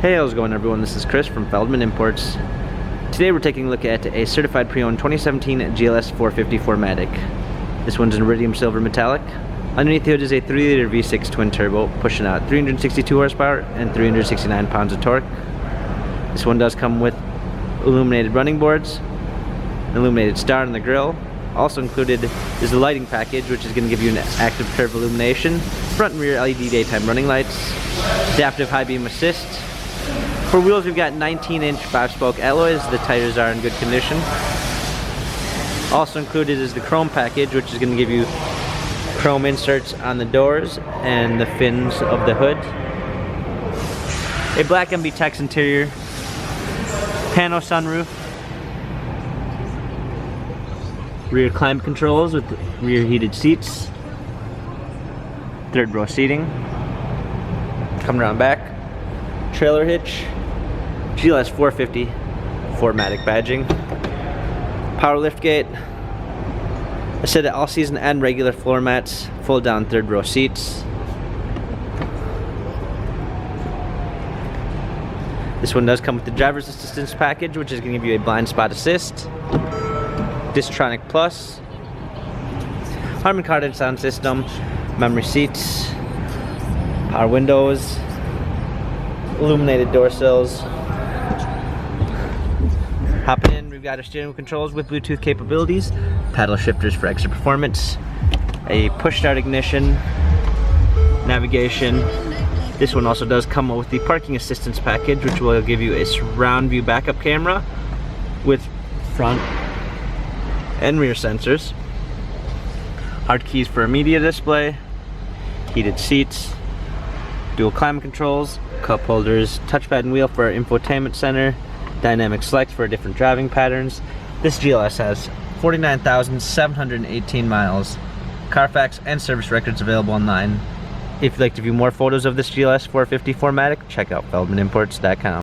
Hey, how's it going everyone? This is Chris from Feldmann Imports. Today we're taking a look at a certified pre-owned 2017 GLS 450 4MATIC. This one's in iridium silver metallic. Underneath the hood is a 3-liter V6 twin turbo pushing out 362 horsepower and 369 pounds of torque. This one does come with illuminated running boards, an illuminated star on the grille. Also included is the lighting package, which is going to give you an active curve illumination, front and rear LED daytime running lights, adaptive high beam assist. For wheels, we've got 19-inch 5-spoke alloys. The tires are in good condition. Also included is the chrome package, which is going to give you chrome inserts on the doors and the fins of the hood. A black MB-Tex interior, pano sunroof, rear climate controls with rear heated seats, third row seating, coming around back, trailer hitch, GLS 450 4MATIC badging, power liftgate, a set of all-season and regular floor mats, fold down third row seats. This one does come with the driver's assistance package, which is going to give you a blind spot assist, Distronic Plus, Harman Kardon sound system, memory seats, power windows, illuminated door sills. Hopping in, we've got our steering wheel controls with Bluetooth capabilities, paddle shifters for extra performance, a push start ignition, navigation. This one also does come with the parking assistance package, which will give you a surround view backup camera with front and rear sensors, hard keys for a media display, heated seats, dual climate controls, cup holders, touchpad and wheel for our infotainment center, dynamic select for different driving patterns. This GLS has 49,718 miles. Carfax and service records available online. If you'd like to view more photos of this GLS 450 4MATIC, check out feldmanimports.com.